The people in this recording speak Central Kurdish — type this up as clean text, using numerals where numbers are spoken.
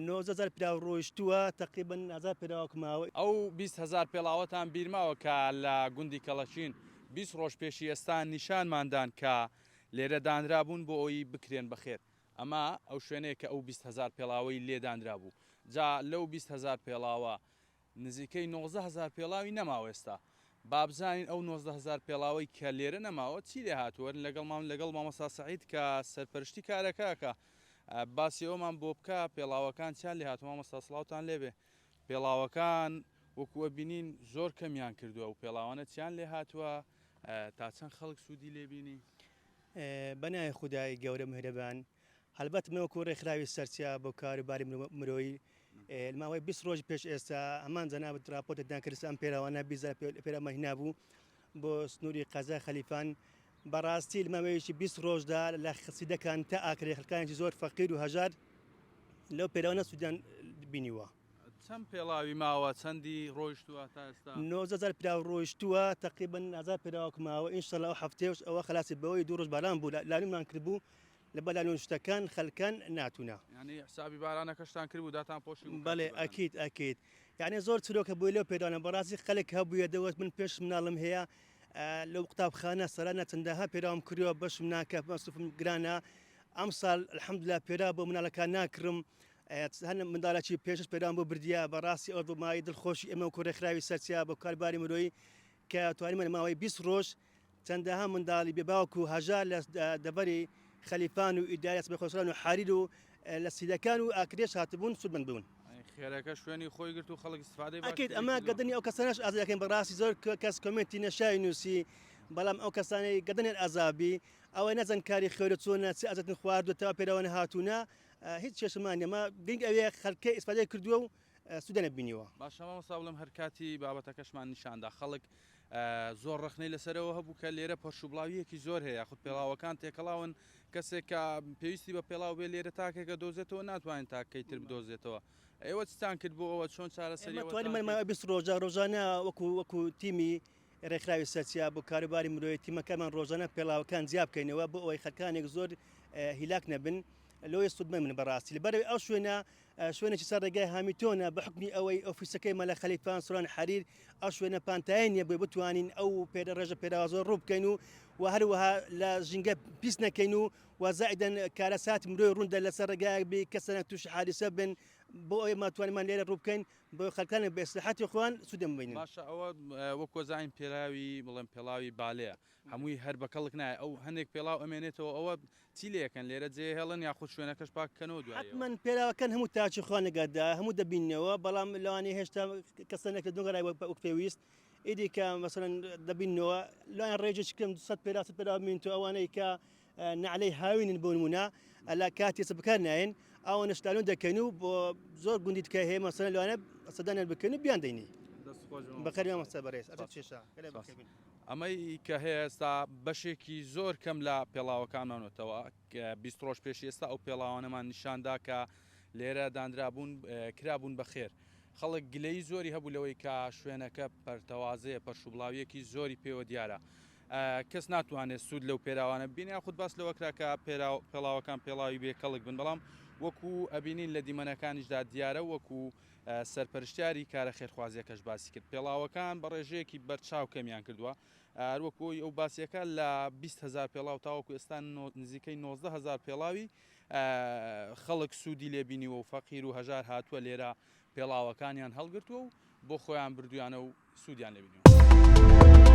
90,000 پیاو ڕۆیشتووە تقریبا 1000 پیاوەکماوە ئەو 20,000 پێڵاوەتان بیرماوە کە لە گوندی کەڵەچین 20 ڕۆژ پێشی ئێستا نیشانماندان کە لێرە دانرابوون بۆ ئەوی بکرێن بەخێر ئەمە ئەو شوێنەیە کە ئەو 20,000 پێڵاوەی لێدانرا بوو جا لەو 20,000 پێڵاوە نزیکەی 90,000 پێڵاوی نەماوە ئێستا بابزانین ئەو 90,000 پێڵاوەی کە لێرە نەماوە چی لێ هاتووە لەگەڵ مامۆستا سەعید کە سەرپەرشتی کارەکەکە باسی ئەومان بۆ بکە پێڵاوەکان چیان لێ هاتووە مامۆستا سڵاوتان لێبێ پێڵاوەکان وەکووە بینین زۆر کەمیان کردووە و پێڵاوانە چیان لێ هاتووە تا چەند خەڵک سوودی لێبینی بەنای خودای گەورە میهرەبان هەلبەت مەوەکو ڕێکخراوی سەرچیا بۆ کاروباری مرۆیی ماوەی 20 ڕۆژ پێش ئێستا ئەمان جەنابەت راپۆرتێکدان کرد ئەم پێراوانە 20,000 پێرەمە هێنابوو بۆ سنووری قەزا خەلیفان بەڕاستی ماوەیەکی 20 ڕۆژدا لە خسیدەکان تا ئاکرێ خەڵکانێکی زۆر فەقیر و هەژار لەو پێراوانە سوودیان بینیوە چەند پێڵاوی ماوە چەندی ڕۆیشتووە تا ئێستا 90,000 پیاو ڕۆیشتووە تقریبا 1000 پیاوەکماوە ئینشەڵا ئەو هەفتەیەش ئەوە خلاصی بەوەی 2 ڕۆژ باران بوو لانومان کردبوو لەبەر لانوشتەکان خەڵکان ناتوونە ینی حسابی بارانەکەشتان کرد و داتان پۆشی بەڵێ ئەکید یعنی زۆر چرۆکە بووی لەو پێدانە بەڕاستی خەڵک هەبووە دەوت من پێش مناڵم هەیە لەو قوتابخانە سەرانە چەندەها پێراوم کردووە بەشم ناکە مەسوفم گرانە ئەم ساڵ الحەمدوللا پێرا بۆ مناڵەکان ناکڕم هەن منداڵێکی پێشش پێرام بۆ بردیە بەڕاستی ئەو مای دڵخۆشی ئێمە و کوڕێکخراوی سەرچیا بۆ کارباری مرۆیی کە توانیمە ماوەی 20 ڕۆژ چەندەها منداڵی بێباوک و هەژار لە دەبەری خەلیفان و ئیدارە بەخۆسران و حریر و لە سیدەکان و ئاکرێش هاتبوون سودمەند بوون خێرەکە شوێنی خۆی گرت و خەڵک استفادەی ئەکید ئەمە گەدەنی ئەو کەسانەش ئازاکەین بەڕاستی زۆر کەس کۆمنتی نەشای نووسی بەڵام ئەو کەسانی گەدەنێت ئازابی ئەوەی نەزان کاری خێرە چۆنە چ ئازەتن خواردوە تا پێراوانە هاتوونە هیچ کێشمان ئەمە گرنگ ئەوەیە خەڵکە ئیسفادەی کردووە و سودە نەبینیوە باشەمە ساڵم هەر کاتی بابەتەکەشمان نیشاندا خەڵک زۆر ڕخنەی لەسەرەوە هەبوو کە لێرە پەرشوبڵاویەکی زۆر هەیە خودت پێڵاوەکان تێکەڵاون کەسێک کە پێویستی بە پێڵاو بێ لێرە تاکێکە دۆزێتەوە ناتوانین تاکەیتر بدۆزێتەوە ئێوە چتان کرد بۆ ئەوە چۆن چارەسەری 20 ڕۆژانە وەکو تیمی ڕێکخراوی سەرچیا بۆ کاروباری مرۆیی تیمەکەمان ڕۆژانە پێڵاوەکان زیاب بکەینەوە بۆ ئەوەی خەکانێک زۆر هیلاک نەبن لەوەی سودمە من بەڕاستی لەبەرەوەی ئەو شوێنێکی سەر ڕێگای هامیتۆنە بە حکمی ئەوەی ئۆفیسەکەی مەلە خەلیفان سوران حریر ئەو شوێنە پانتایینە بۆ بتوانین ئەو پێرە ڕێژە پێراوە زۆر ڕوو بکەین و هەروەها لە ژینگە پیس نەکەین و وەزائیدەن کارەساتی مرۆی ڕووندا لەسەر ڕێگایەک بێ کەسەنە تووش حادیسە بن بۆ ئەوەی ماتوانمان لێرە ڕوو بکەین بۆ خەڵکانە بە ئیسلاحاتی خۆیان سودەم ببینن باشە ئەوە وەکو زاین پێراوی بڵێم پێڵاوی باڵەیە هەمووی هەر بە کەڵک نایە ئەو هەندێک پێڵاو ئەمێنێتەوە ئەوە چی لەکەن لێرە جێ هێڵن یاخود شوێنەکەش پاکەنەوە دوای حتمەن پێراوەکان هەموو تاچی خوانەگەدا هەموو دەبینەوە بەڵام لەوانی هێشتا کەسەنێک لە دوگەڕای وەک پێویست ئیدی کە مەسەرەن دەبینەوە لایەن ڕێژێکی کەم 100 پێراو بینتەوە ئەوانەی کە نعلەی هاوینن بۆ نمونە ئەلا کاتی بکار ناین ئەوە نشتالون دەکەین و بۆ زۆر گوندی تکە هەیە مەسەرەن لەوانە سەدانیان بکەین و بیان دەینی بەخێر مەستە بەڕێز ئەمەی کە هەیە ئێستا بەشێکی زۆر کەم لە پێڵاوەکانمانەوەتەوە 20 ڕۆژ پێش ئێستا ئەو پێڵاوانەمان نیشاندا کە لێرە دانرابوون کرابوون بەخێر خەڵک گلەی زۆری هەبوو لەوەی کە شوێنەکە پەرتەوازەیە پەرشوبڵاویەکی زۆری پێوە دیارە کەس ناتوانێت سوود لەو پێراوانە ببینێ یاخود باس لەوەکرا کە پێڵاوەکان پێڵاوی بێ کەڵک بن بەڵام وەکو ئەبینین لە دیمەنەکانیشدا دیارە وەکو سەرپەرشتیاری کارە خێرخوازیەکەش باسی کرد پێڵاوەکان بە ڕێژەیەکی بەرچاو کەمیان کردووە هەروەکوی ئەو باسیەکە لە 20,000 پێڵاو تاوەکو ئێستا نزیکەی 90,000 پێڵاوی خەڵک سوودی لێبینیوە و فەقیر و هەژار هاتووە لێرە پێڵاوەکانیان هەڵگرتووە و بۆ خۆیان بردویانە و سوودیان لێبینیوە